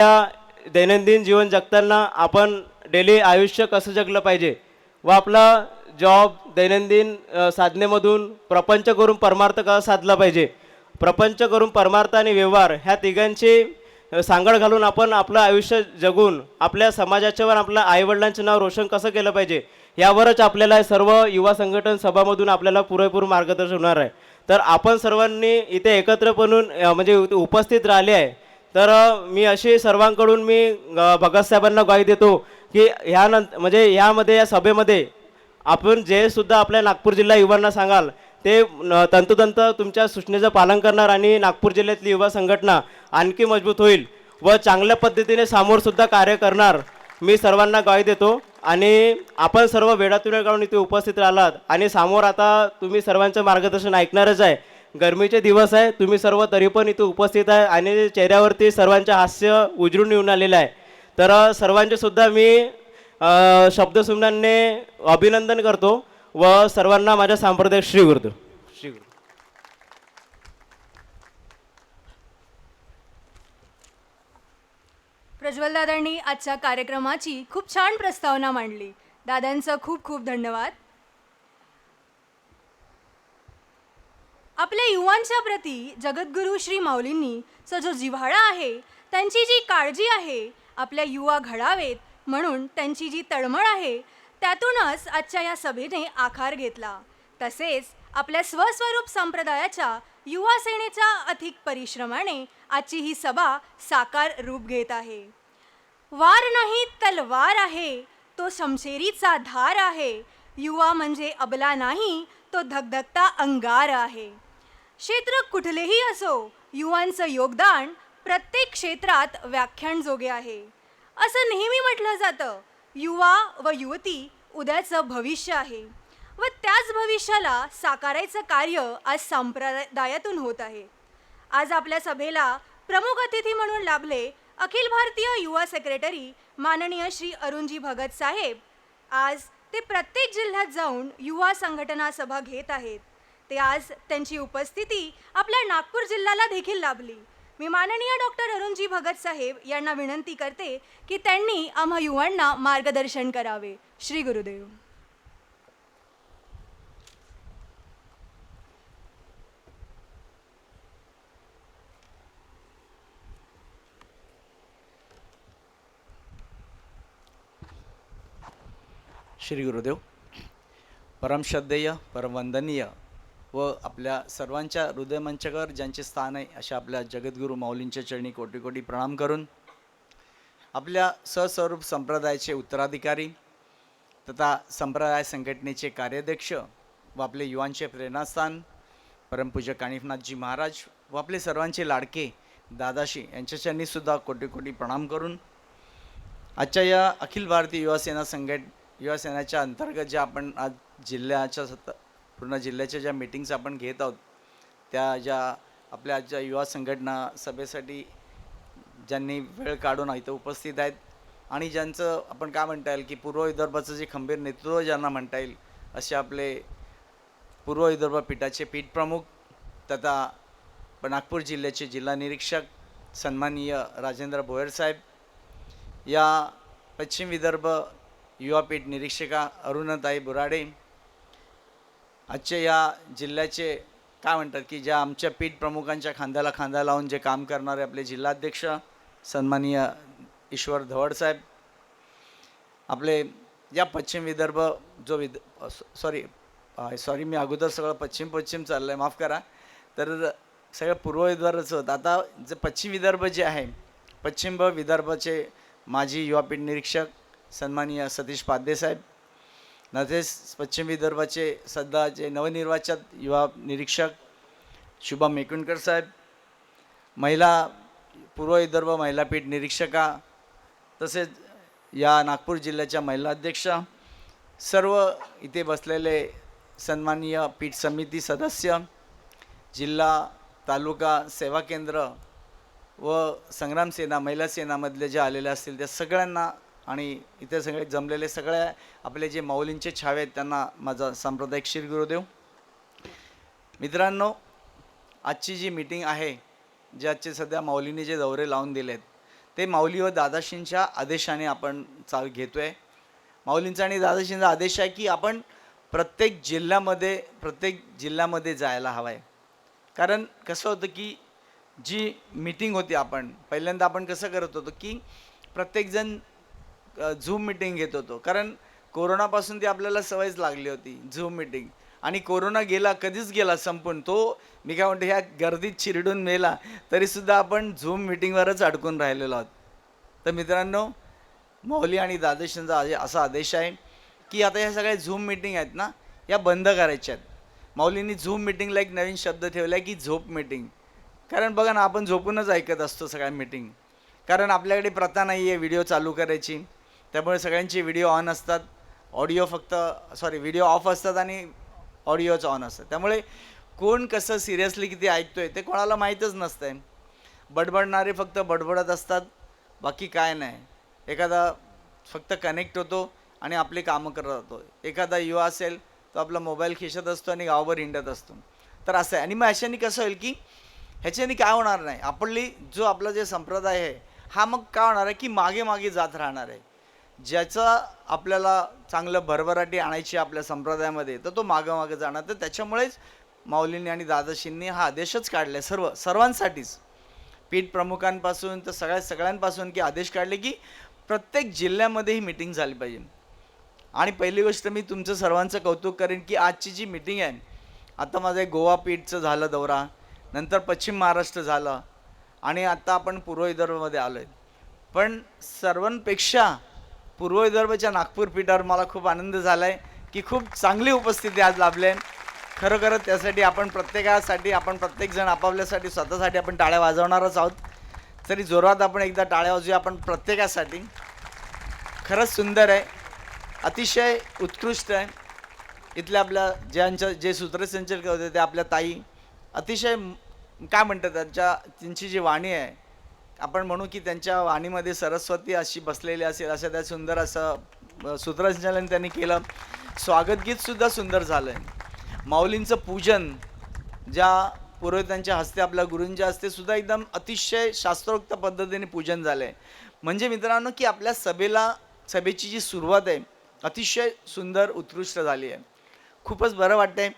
दैनंदिन जीवन जगताना आपण डेली आयुष्य कसं जगलं पाहिजे व आपला जॉब दैनंदिन साधनेमधून प्रपंच करून परमार्थ कसा साधला पाहिजे, प्रपंच करून परमार्थ आणि व्यवहार ह्या तिघांची सांगड घालून आपण आपलं आयुष्य जगून आपल्या समाजाच्यावर आपल्या आईवडिलांचं नाव रोशन कसं केलं पाहिजे यावरच आपल्याला सर्व युवा संघटन सभामधून आपल्याला पुरेपूर मार्गदर्शन होणार आहे. तर आपण सर्वांनी इथे एकत्रपणून म्हणजे उपस्थित राहिले आहे. तर मी अशी सर्वांकडून मी भगत साहेबांना ग्वाही देतो की ह्यानंतर म्हणजे यामध्ये या सभेमध्ये आपण जे सुद्धा आपल्या नागपूर जिल्हा युवांना सांगाल ते तंतोतंत तुमच्या सूचनेचं पालन करणार आणि नागपूर जिल्ह्यातली युवा संघटना आणखी मजबूत होईल व चांगल्या पद्धतीने सामोरसुद्धा कार्य करणार मी सर्वांना ग्वाही देतो. आणि आपण सर्व वेळातून वेळ काढून इथे उपस्थित राहिलात आणि समोर आता तुम्ही सर्वांचं मार्गदर्शन ऐकणारच आहे. गरमीचे दिवस आहे, तुम्ही सर्व तरी पण इथे उपस्थित आहे आणि चेहऱ्यावरती सर्वांचे हास्य उजळून येऊन आलेलं आहे. तर सर्वांचे सुद्धा मी शब्दसुमनाने अभिनंदन करतो व सर्वांना माझ्या सांप्रदायिक श्री गुरुदेव. श्री गुरु. प्रज्वल दादांनी आजच्या कार्यक्रमाची खूप छान प्रस्तावना मांडली. दादांचं खूप खूप धन्यवाद. आपल्या युवांच्या प्रती जगद्गुरू श्री माऊलींनी जो जिव्हाळा आहे, त्यांची जी काळजी आहे, आपल्या युवा घडावेत म्हणून त्यांची जी तळमळ आहे, त्यातूनच आजच्या या सभेने आकार घेतला. तसेच आपल्या स्वस्वरूप संप्रदायाच्या युवा सेनेच्या अधिक परिश्रमाने आजची ही सभा साकार रूप घेत आहे. वार नाही तलवार आहे, तो शमशेरीचा धार आहे. युवा म्हणजे अबला नाही, तो धगधगता अंगार आहे. क्षेत्र कुठलेही असो, युवांचं योगदान प्रत्येक क्षेत्रात व्याख्यानजोगे आहे. असं नेहमी म्हटलं जातं, युवा व युवती उद्याचं भविष्य आहे व त्याच भविष्याला साकारायचं कार्य आज संप्रदायातून होत आहे. आज आपल्या सभेला प्रमुख अतिथी म्हणून लाभले अखिल भारतीय युवा सेक्रेटरी माननीय श्री अरुणजी भगत साहेब. आज ते प्रत्येक जिल्ह्यात जाऊन युवा संघटना सभा घेत आहेत. ते आज त्यांची उपस्थिती आपल्या नागपूर जिल्ह्याला देखील लाभली. मी माननीय डॉक्टर अरुणजी भगत साहेब यांना विनंती करते की त्यांनी आम्हा युवांना मार्गदर्शन करावे. श्री गुरुदेव. श्री गुरुदेव. परमश्रद्धेय परमवंदनीय व आपल्या सर्वांच्या हृदयमंचावर ज्यांचे स्थान आहे अशा आपल्या जगद्गुरू माऊलींच्या चरणी कोटी कोटी प्रणाम करून आपल्या सहस्वरूप संप्रदायाचे उत्तराधिकारी तथा संप्रदाय संघटनेचे कार्याध्यक्ष व आपले युवांचे प्रेरणास्थान परमपूज्य कानिफनाथजी महाराज व आपले सर्वांचे लाडके दादाशी यांच्या चरणीसुद्धा कोटी कोटी प्रणाम करून आजच्या या अखिल भारतीय युवा सेनेच्या अंतर्गत ज्या आपण आज जिल्ह्याच्या पूर्ण जिल्ह्याच्या ज्या मीटिंग्स आपण घेत आहोत, त्या ज्या आपल्या ज्या युवा संघटना सभेसाठी ज्यांनी वेळ काढून इथं उपस्थित आहेत आणि ज्यांचं आपण काय म्हणता येईल की पूर्व विदर्भाचं जे खंबीर नेतृत्व ज्यांना म्हणता येईल असे आपले पूर्व विदर्भ पीठाचे पीठ प्रमुख तथा नागपूर जिल्ह्याचे जिल्हा निरीक्षक सन्माननीय राजेंद्र भोयर साहेब, या पश्चिम विदर्भ युवापीठ निरीक्षका अरुणताई बुराडे, आजच्या या जिल्ह्याचे काय म्हणतात की ज्या आमच्या पीठ प्रमुखांच्या खांद्याला खांदा लावून जे काम करणारे आपले जिल्हाध्यक्ष सन्माननीय ईश्वर धवड साहेब, आपले या पश्चिम विदर्भ जो सॉरी मी अगोदर सगळं पश्चिम चाललं आहे, माफ करा. तर सगळं पूर्व विदर्भच होतं. आता जे पश्चिम विदर्भ जे आहे, पश्चिम विदर्भाचे माजी युवापीठ निरीक्षक सन्माननीय सतीश पाध्ये साहेब, तसेच पश्चिम विदर्भाचे सध्याचे नवनिर्वाचित युवा निरीक्षक शुभम मेकुणकर साहेब, पूर्व विदर्भ महिलापीठ निरीक्षका, तसेच या नागपूर जिल्ह्याच्या महिला अध्यक्ष, सर्व इथे बसलेले सन्माननीय पीठ समिती सदस्य, जिल्हा तालुका सेवा केंद्र व संग्राम सेना महिला सेनामधले जे आलेले असतील त्या सगळ्यांना आणि इथे सगळे जमलेले सगळ्या आपले जे माऊलींचे छावे आहेत त्यांना माझा सांप्रदायिक श्री गुरुदेव. मित्रांनो, आजची जी मीटिंग आहे, जे आजचे सध्या माऊलींनी जे दौरे लावून दिलेत ते माऊली व दादाश्रींच्या आदेशाने आपण घेतो आहे. माऊलींचा आणि दादाश्रींचा आदेश आहे की आपण प्रत्येक जिल्ह्यामध्ये जायला हवं आहे. कारण कसं होतं की जी मीटिंग होती आपण पहिल्यांदा आपण कसं करत होतो की प्रत्येकजण झूम मीटिंग घेत होतो. कारण कोरोनापासून ती आपल्याला सवयच लागली होती झूम मीटिंग. आणि कोरोना गेला, कधीच गेला संपून. तो मी काय म्हणतो ह्या गर्दीत चिरडून मेला तरीसुद्धा आपण झूम मीटिंगवरच अडकून राहिलेलो आहोत. तर मित्रांनो, माऊली आणि दादाश्रींचा असा आदेश आहे की आता ह्या सगळ्या झूम मीटिंग आहेत ना, या बंद करायच्या आहेत. माऊलींनी झूम मीटिंगला एक नवीन शब्द ठेवला आहे की झोप मीटिंग. कारण बघा ना, आपण झोपूनच ऐकत असतो सगळ्या मीटिंग. कारण आपल्याकडे प्रथा नाही आहे व्हिडिओ चालू करायची. त्यामुळे सगळ्यांचे व्हिडिओ ऑन असतात, व्हिडिओ ऑफ असतात आणि ऑडिओच ऑन असतात. त्यामुळे कोण कसं सिरियसली किती ऐकतोय ते कोणाला माहीतच नसतं आहे. बडबडणारे फक्त बडबडत असतात, बाकी काय नाही. एखादा फक्त कनेक्ट होतो आणि आपली कामं करत राहतो. एखादा युवा असेल तो आपला मोबाईल खिशात असतो आणि गावभर हिंडत असतो. तर असं आहे. आणि मग अशाने कसं होईल की ह्याच्याने काय होणार नाही, आपला जे संप्रदाय आहे हा मग काय होणार आहे की मागे मागे जात राहणार आहे. ज्याचा आपल्याला चांगलं भरभराटी आणायची आपल्या संप्रदायामध्ये तर तो मागं जाणार. तर त्याच्यामुळेच माऊलींनी आणि दादाश्रींनी हा आदेशच काढले सर्वांसाठीच, पीठ प्रमुखांपासून तर सगळ्यांपासून की आदेश काढले की प्रत्येक जिल्ह्यामध्ये ही मीटिंग झाली पाहिजे. आणि पहिली गोष्ट मी तुमचं सर्वांचं कौतुक करेन की आजची जी मीटिंग आहे, आता माझं गोवा पीठचं झालं दौरा, नंतर पश्चिम महाराष्ट्र झालं आणि आता आपण पूर्व विदर्भमध्ये आलो आहे. पण सर्वांपेक्षा पूर्व विदर्भच्या नागपूर पीठावर मला खूप आनंद झाला आहे की खूप चांगली उपस्थिती आज लाभली आहे. खरोखर त्यासाठी आपण प्रत्येकजण आपापल्यासाठी स्वतःसाठी आपण टाळ्या वाजवणारच आहोत. तरी जोरात आपण एकदा टाळ्या वाजूया आपण प्रत्येकासाठी. खरंच सुंदर आहे, अतिशय उत्कृष्ट आहे. इथल्या आपल्या जे सूत्रसंचालक होते ते आपल्या ताई अतिशय काय म्हणतात त्यांची जी वाणी आहे, आपण म्हणू की त्यांच्या वाणीमध्ये सरस्वती अशी बसलेली असेल असं त्या सुंदर असं सूत्रसंचालन त्यांनी केलं. स्वागतगीतसुद्धा सुंदर झालं आहे. माऊलींचं पूजन ज्या पुरोहितांच्या हस्ते आपल्या गुरूंच्या हस्ते सुद्धा एकदम अतिशय शास्त्रोक्त पद्धतीने पूजन झालं आहे. म्हणजे मित्रांनो की आपल्या सभेची जी सुरुवात आहे अतिशय सुंदर उत्कृष्ट झाली आहे. खूपच बरं वाटतं आहे.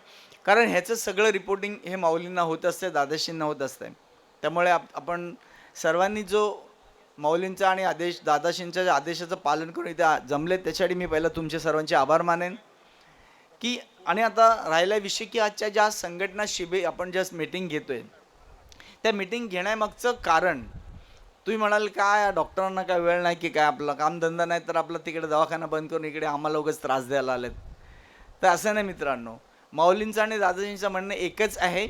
कारण ह्याचं सगळं रिपोर्टिंग हे माऊलींना होत असते, दादाश्रींना होत असते. त्यामुळे आपण सर्वांनी जो माऊलींचा आणि दादाश्रींच्या आदेशाचं पालन करून इथे जमले त्याच्यासाठी मी पहिलं तुमचे सर्वांचे आभार मानेन की. आणि आता राहिला विषय की आजच्या ज्या संघटना शिबिर आपण ज्या मीटिंग घेतोय त्या मीटिंग घेण्यामागचं कारण तुम्ही म्हणाल काय डॉक्टरांना काय वेळ नाही की काय, आपला कामधंदा नाही तर आपला तिकडे दवाखाना बंद करून इकडे आम्हाला उगाच त्रास द्यायला आलेत. तर असं नाही मित्रांनो, माऊलींचं आणि दादाजींचं म्हणणं एकच आहे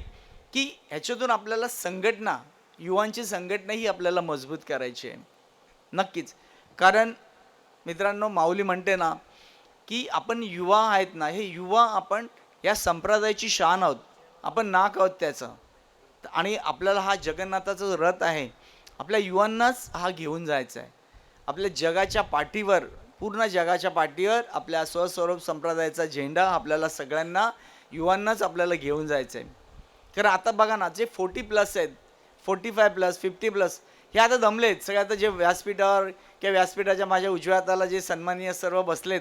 की ह्याच्यातून आपल्याला संघटना, युवांची संघटना ही आपल्याला मजबूत करायची आहे नक्कीच. कारण मित्रांनो, माऊली म्हणते ना की आपण युवा आहेत ना, हे युवा आपण या संप्रदायाची शान आहोत, आपण नाक आहोत त्याचं. आणि आपल्याला हा जगन्नाथाचा रथ आहे, आपल्या युवांनाच हा घेऊन जायचा आहे. आपल्या जगाच्या पाठीवर, पूर्ण जगाच्या पाठीवर आपल्या स्वस्वरूप संप्रदायाचा झेंडा आपल्याला सगळ्यांना युवांनाच आपल्याला घेऊन जायचं आहे. कारण आता बघा ना, जे 40+ आहेत, 45+, 50+ हे आता दमलेत सगळे. आता जे व्यासपीठावर किंवा व्यासपीठाच्या माझ्या उजव्या हाताला जे सन्माननीय सर्व बसलेत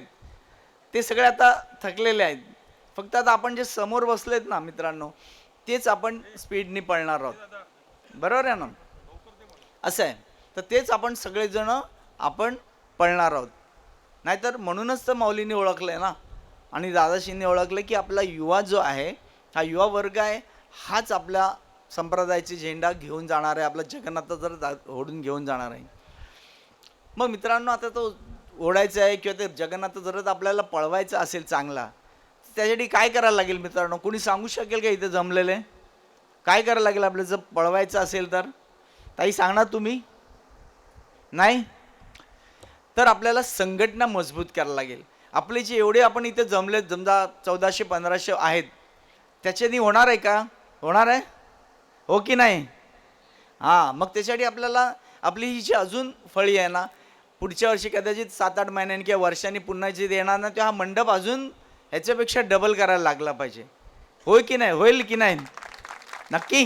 ते सगळे आता थकलेले आहेत. फक्त आता आपण जे समोर बसलेत ना मित्रांनो, तेच आपण स्पीडनी पळणार आहोत. बरोबर आहे ना, असं आहे. तर तेच आपण सगळेजण आपण पळणार आहोत. नाहीतर म्हणूनच तर माऊलींनी ओळखलं आहे ना आणि दादाश्रींनी ओळखलं की आपला युवा जो आहे, हा युवा वर्ग आहे, हाच आपल्या संप्रदायाची झेंडा घेऊन जाणार आहे, आपला जगन्नाथ जर ओढून घेऊन जाणार आहे. मग मित्रांनो, आता तो ओढायचा आहे किंवा ते जगन्नाथ जर आपल्याला पळवायचा असेल चांगला, त्यासाठी काय करायला लागेल मित्रांनो? कोणी सांगू शकेल का इथे जमलेले? काय करायला लागेल आपल्याला जर पळवायचं असेल तर? ताई सांगणार तुम्ही? नाही तर आपल्याला संघटना मजबूत करायला लागेल. आपले जे एवढे आपण इथे जमलेत, समजा 1400-1500 आहेत, त्याच्यानी होणार आहे का? होणार आहे? हो की नाही? हां, मग त्याच्यासाठी आपल्याला आपली ही जी अजून फळी आहे ना, पुढच्या वर्षी कदाचित 7-8 महिन्यांनी किंवा वर्षांनी पुन्हा जे देणार ना, तो हा मंडप अजून ह्याच्यापेक्षा डबल करायला लागला पाहिजे. होय की नाही? होईल की नाही? नक्की?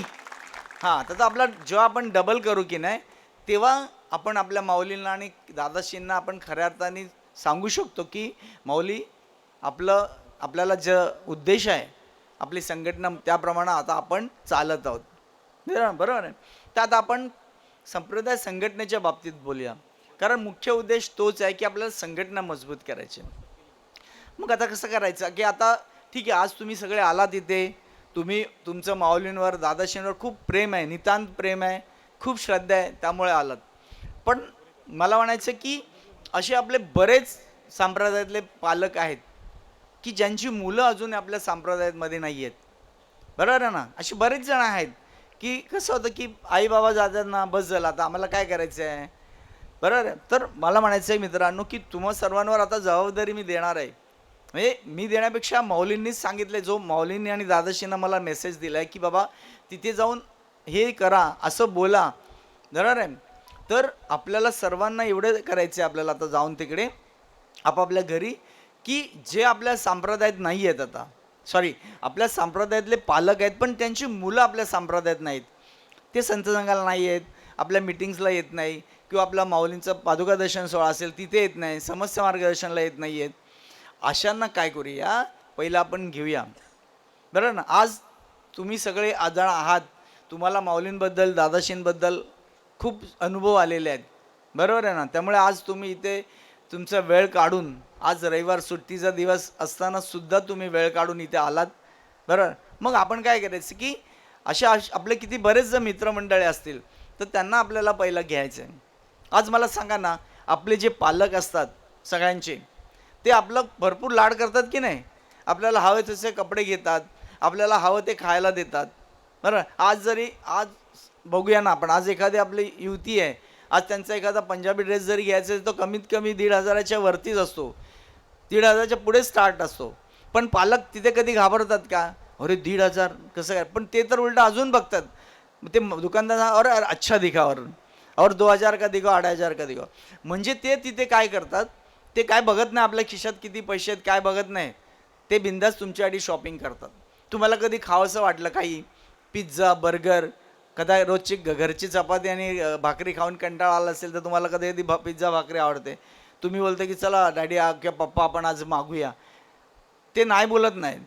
हां, तर आपला जेव्हा आपण डबल करू की नाही, तेव्हा आपण आपल्या माऊलींना आणि दादाश्रींना आपण खऱ्या अर्थाने सांगू शकतो की माऊली आपल्याला उद्देश आहे आपली संघटना त्याप्रमाणे आता आपण चालत आहोत. बरोबर आहे. तर आता आपण संप्रदाय संघटनेच्या बाबतीत बोलूया, कारण मुख्य उद्देश तोच आहे की आपल्याला संघटना मजबूत करायची. मग आता कसं करायचं की आता ठीक आहे, आज तुम्ही सगळे आलात इथे, तुमचं माऊलींवर दादाश्रींवर खूप प्रेम आहे, नितांत प्रेम आहे, खूप श्रद्धा आहे, त्यामुळे आलात. पण मला म्हणायचं की असे आपले बरेच संप्रदायातले पालक आहेत की ज्यांची मुलं अजून आपल्या संप्रदायामध्ये नाही आहेत. बरोबर आहे ना. असे बरेच जण आहेत की कसं होतं की आई बाबा जातात ना, बस झालं आता आम्हाला काय करायचं आहे. बरोबर आहे. तर मला म्हणायचं आहे मित्रांनो की तुम्हा सर्वांवर आता जबाबदारी मी देणार आहे. म्हणजे मी देण्यापेक्षा माऊलींनीच सांगितले, जो माऊलींनी आणि दादाश्रींना मला मेसेज दिला आहे की बाबा तिथे जाऊन हे करा, असं बोला. बरोबर आहे. तर आपल्याला सर्वांना एवढं करायचं आहे, आपल्याला आता जाऊन तिकडे आपापल्या घरी, की जे आपल्या संप्रदायात नाही आहेत, आता सॉरी आपल्या संप्रदायातले पालक आहेत पण त्यांची मुलं आपल्या संप्रदायात नाहीत, ते संत संघाला नाही आहेत, आपल्या मिटिंग्सला येत नाही, किंवा आपल्या माऊलींचं पादुका दर्शन सोहळा असेल तिथे येत नाही, समस्या मार्गदर्शनला येत नाही आहेत. अशांना काय करूया, पहिलं आपण घेऊया. बरं ना. आज तुम्ही सगळे आजाण आहात, तुम्हाला माऊलींबद्दल दादाश्रींबद्दल खूप अनुभव आलेले आहेत. बरोबर आहे ना. त्यामुळे आज तुम्ही इथे तुमचा वेळ काढून, आज रविवार सुट्टीचा दिवस असताना सुद्धा तुम्ही वेळ काढून इथे आलात. बरोबर. मग आपण काय करायचं की आपले किती बरेच जर मित्रमंडळी असतील तर त्यांना आपल्याला पहिलं घ्यायचं आहे. आज मला सांगा ना, आपले जे पालक असतात सगळ्यांचे, ते आपलं भरपूर लाड करतात की नाही. आपल्याला हवे तसे कपडे घेतात, आपल्याला हवं ते खायला देतात. बरं. आज बघूया ना आपण, आज एखादी आपली युवती आहे, आज त्यांचा एखादा पंजाबी ड्रेस जरी घ्यायचा आहे तो कमीत कमी 1,500च्या वरतीच असतो, 1,500च्या पुढे स्टार्ट असतो. पण पालक तिथे कधी घाबरतात का, अरे 1,500 कसं काय. पण ते तर उलटं अजून बघतात, ते दुकानदार और अच्छा दिखावर और 2,000 का दिखाओ, 8,000 का दिखाओ. म्हणजे ते तिथे काय करतात, ते काय बघत नाही आपल्या खिशात किती पैसे आहेत काय बघत नाही, ते बिंदास तुमच्यासाठी शॉपिंग करतात. तुम्हाला कधी खावंसं वाटलं काही, पिझ्झा बर्गर, कदा रोजची घरची चपाती आणि भाकरी खाऊन कंटाळा आला असेल तर तुम्हाला कधी कधी पिझ्झा भाकरी आवडते, तुम्ही बोलता की चला डॅडी किंवा पप्पा आपण आज मागूया, ते नाही बोलत नाहीत.